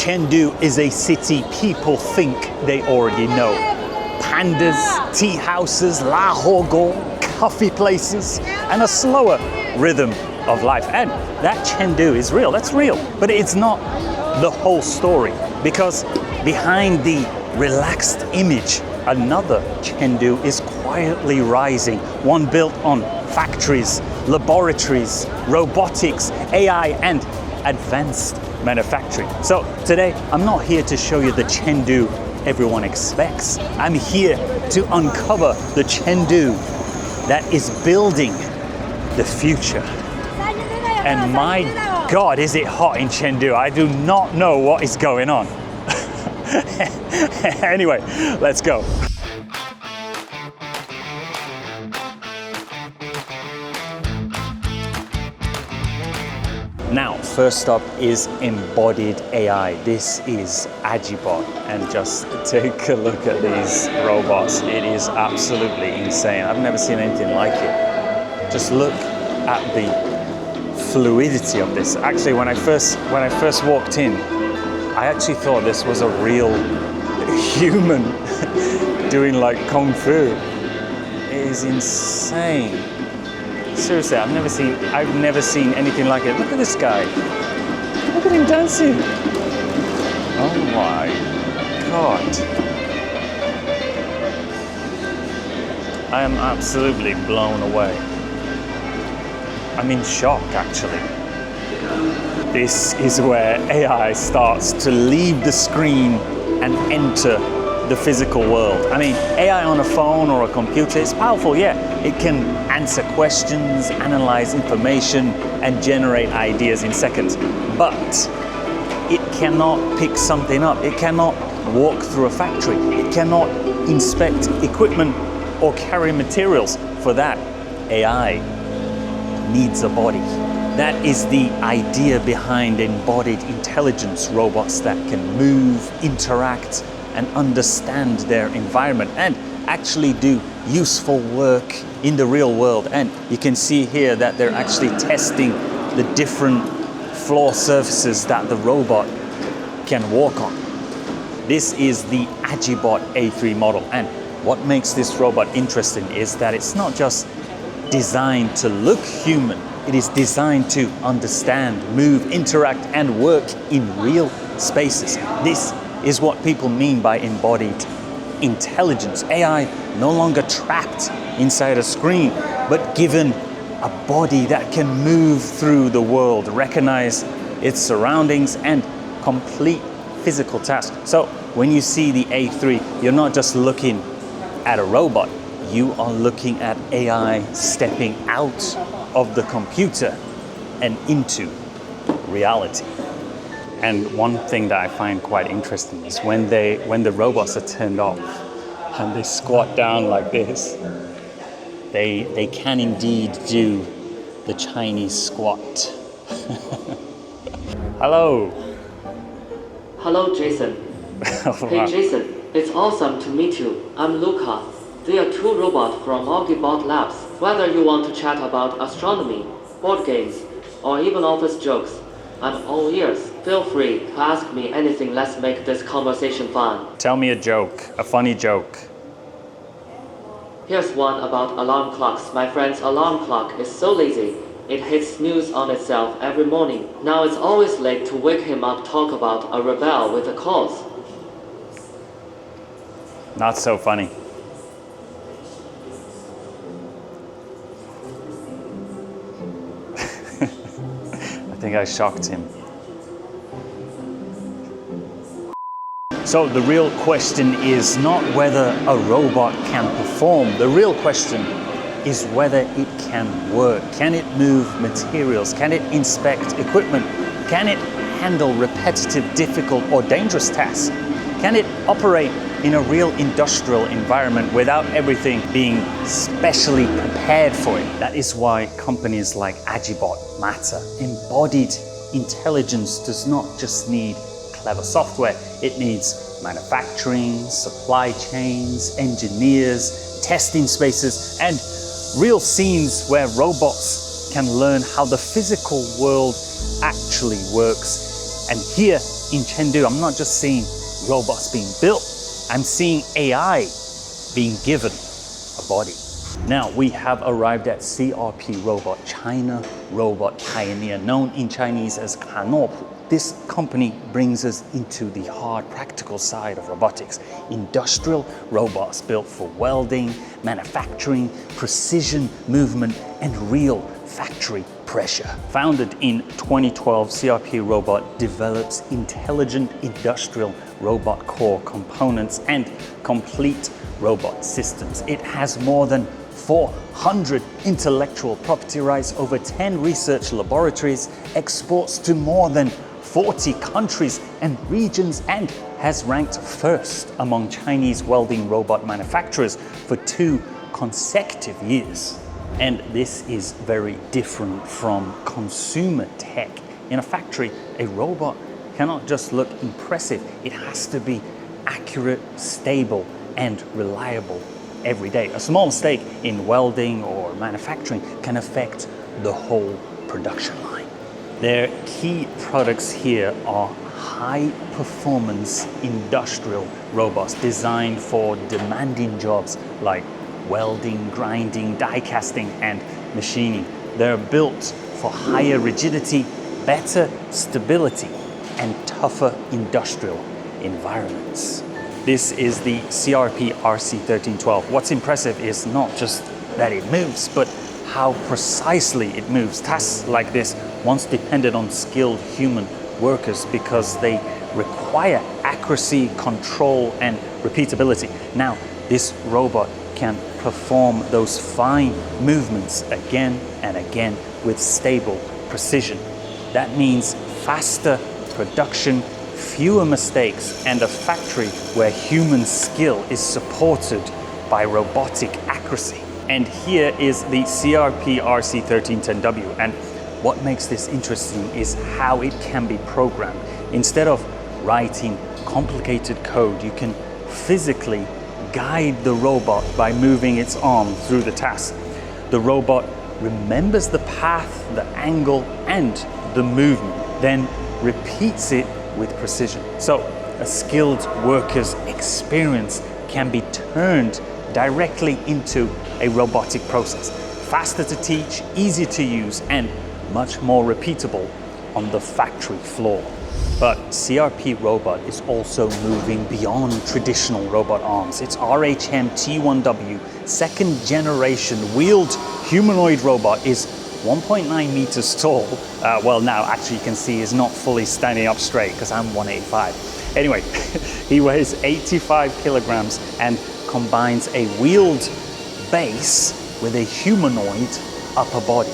Chengdu is a city people think they already know. Pandas, tea houses, coffee places, and a slower rhythm of life. And that Chengdu is real, that's real. But it's not the whole story, because behind the relaxed image, another Chengdu is quietly rising, one built on factories, laboratories, robotics, AI, and advanced manufacturing. So today, I'm not here to show you the Chengdu everyone expects. I'm here to uncover the Chengdu that is building the future. And my God, is it hot in Chengdu? I do not know what is going on. Anyway, let's go. Now, first up is embodied AI. This is Agibot, and just take a look at these robots. It is absolutely insane. I've never seen anything like it. Just look at the fluidity of this. Actually, when I first walked in, I actually thought this was a real human doing like kung fu. It is insane. Seriously, I've never seen anything like it. Look at this guy. Look at him dancing. Oh my God. I am absolutely blown away. I'm in shock, actually. This is where AI starts to leave the screen and enter the physical world. I mean, AI on a phone or a computer is powerful, yeah. It can answer questions, analyze information, and generate ideas in seconds. But it cannot pick something up. It cannot walk through a factory. It cannot inspect equipment or carry materials. For that, AI needs a body. That is the idea behind embodied intelligence robots that can move, interact, and understand their environment and actually do useful work in the real world. And you can see here that they're actually testing the different floor surfaces that the robot can walk on. This is the Agibot A3 model, and what makes this robot interesting is that it's not just designed to look human, it is designed to understand, move, interact, and work in real spaces. This is what people mean by embodied intelligence. AI no longer trapped inside a screen, but given a body that can move through the world, recognize its surroundings, and complete physical tasks. So when you see the A3, you're not just looking at a robot, you are looking at AI stepping out of the computer and into reality. And one thing that I find quite interesting is when the robots are turned off and they squat down like this, they can indeed do the Chinese squat. Hello. Hello, Jason. Hey, Jason. It's awesome to meet you. I'm Luca. They are two robots from Agibot Labs. Whether you want to chat about astronomy, board games, or even office jokes, I'm all ears. Feel free to ask me anything. Let's make this conversation fun. Tell me a joke, a funny joke. Here's one about alarm clocks. My friend's alarm clock is so lazy, it hits snooze on itself every morning. Now it's always late to wake him up. Talk about a rebel with a cause. Not so funny. I think I shocked him. So the real question is not whether a robot can perform. The real question is whether it can work. Can it move materials? Can it inspect equipment? Can it handle repetitive, difficult, or dangerous tasks? Can it operate in a real industrial environment without everything being specially prepared for it? That is why companies like Agibot matter. Embodied intelligence does not just need clever software, it needs manufacturing, supply chains, engineers, testing spaces, and real scenes where robots can learn how the physical world actually works. And here in Chengdu, I'm not just seeing robots being built, I'm seeing AI being given a body. Now we have arrived at CRP Robot, China Robot Pioneer, known in Chinese as INMO AR. This company brings us into the hard, practical side of robotics. Industrial robots built for welding, manufacturing, precision movement, and real factory pressure. Founded in 2012, CRP Robot develops intelligent industrial robot core components and complete robot systems. It has more than 400 intellectual property rights, over 10 research laboratories, exports to more than 40 countries and regions, and has ranked first among Chinese welding robot manufacturers for 2 consecutive years. And this is very different from consumer tech. In a factory, a robot cannot just look impressive, it has to be accurate, stable, and reliable every day. A small mistake in welding or manufacturing can affect the whole production line. Their key products here are high-performance industrial robots designed for demanding jobs like welding, grinding, die casting, and machining. They're built for higher rigidity, better stability, and tougher industrial environments. This is the CRP RC1312. What's impressive is not just that it moves, but how precisely it moves. Tasks like this once depended on skilled human workers because they require accuracy, control, and repeatability. Now, this robot can perform those fine movements again and again with stable precision. That means faster production, fewer mistakes, and a factory where human skill is supported by robotic accuracy. And here is the CRP RC1310W. And what makes this interesting is how it can be programmed. Instead of writing complicated code, you can physically guide the robot by moving its arm through the task. The robot remembers the path, the angle, and the movement, then repeats it with precision. So a skilled worker's experience can be turned directly into a robotic process. Faster to teach, easier to use, and much more repeatable on the factory floor. But CRP Robot is also moving beyond traditional robot arms. Its RHM T1W second generation wheeled humanoid robot is 1.9 meters tall. Well, now actually you can see he's not fully standing up straight because I'm 185. Anyway, he weighs 85 kilograms and combines a wheeled base with a humanoid upper body.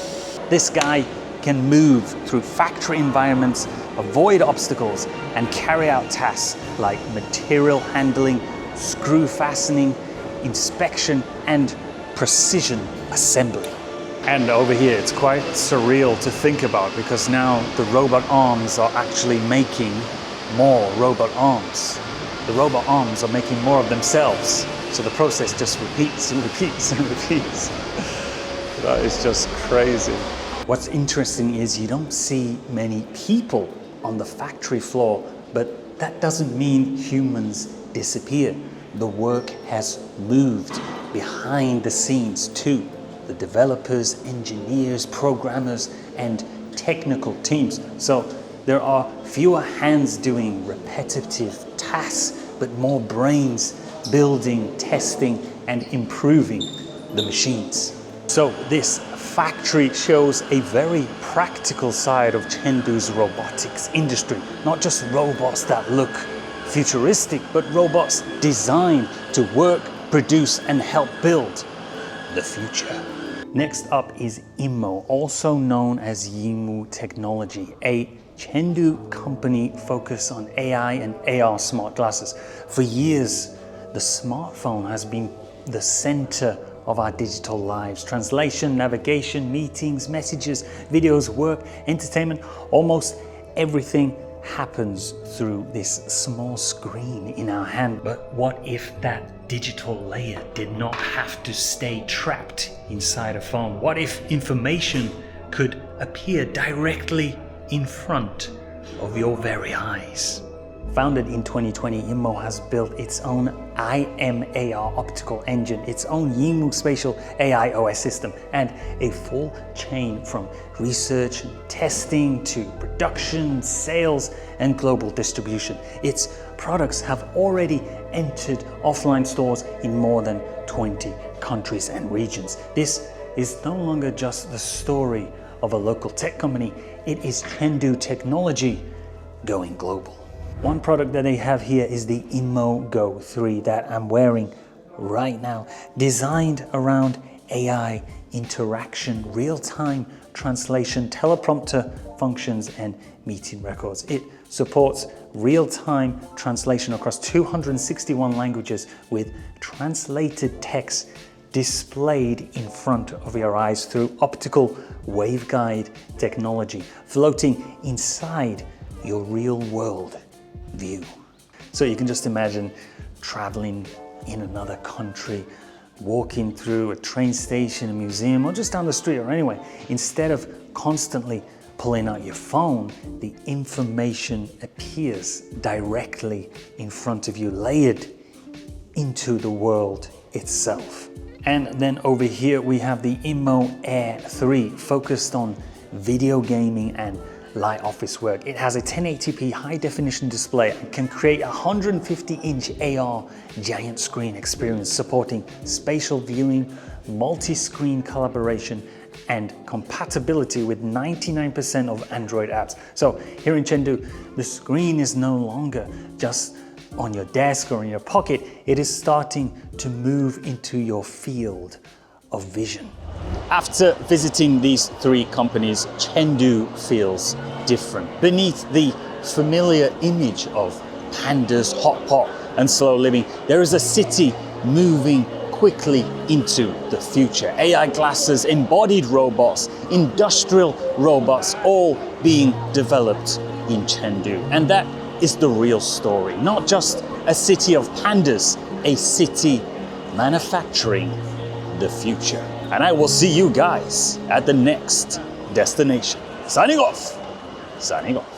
This guy can move through factory environments, avoid obstacles, and carry out tasks like material handling, screw fastening, inspection, and precision assembly. And over here, it's quite surreal to think about because now the robot arms are actually making more robot arms. The robot arms are making more of themselves. So the process just repeats and repeats and repeats. That is just crazy. What's interesting is you don't see many people on the factory floor, but that doesn't mean humans disappear. The work has moved behind the scenes too. The developers, engineers, programmers, and technical teams. So there are fewer hands doing repetitive tasks, but more brains building, testing, and improving the machines. So this factory shows a very practical side of Chengdu's robotics industry. Not just robots that look futuristic, but robots designed to work, produce, and help build the future. Next up is INMO, also known as INMO Technology, a Chengdu company focused on AI and AR smart glasses. For years, the smartphone has been the center of our digital lives. Translation, navigation, meetings, messages, videos, work, entertainment, almost everything happens through this small screen in our hand. But what if that digital layer did not have to stay trapped inside a phone? What if information could appear directly in front of your very eyes. Founded in 2020, INMO has built its own INMO AR optical engine, its own INMO spatial AI OS system, and a full chain from research and testing to production, sales, and global distribution. Its products have already entered offline stores in more than 20 countries and regions. This is no longer just the story of a local tech company, it is Chengdu technology going global. One product that they have here is the INMO Go 3 that I'm wearing right now, designed around AI interaction, real-time translation, teleprompter functions, and meeting records. It supports real-time translation across 261 languages with translated text displayed in front of your eyes through optical waveguide technology, floating inside your real-world view. So you can just imagine traveling in another country, walking through a train station, a museum, or just down the street or anyway. Instead of constantly pulling out your phone, the information appears directly in front of you, layered into the world itself. And then over here we have the INMO AR 3, focused on video gaming and light office work. It has a 1080p high definition display and can create a 150-inch AR giant screen experience, supporting spatial viewing, multi-screen collaboration, and compatibility with 99% of Android apps. So here in Chengdu, the screen is no longer just on your desk or in your pocket. It is starting to move into your field of vision. After visiting these three companies, Chengdu feels different. Beneath the familiar image of pandas, hotpot, and slow living, there is a city moving quickly into the future. AI glasses, embodied robots, industrial robots, all being developed in Chengdu. And that is the real story. Not just a city of pandas, a city manufacturing the future. And I will see you guys at the next destination. Signing off. Signing off.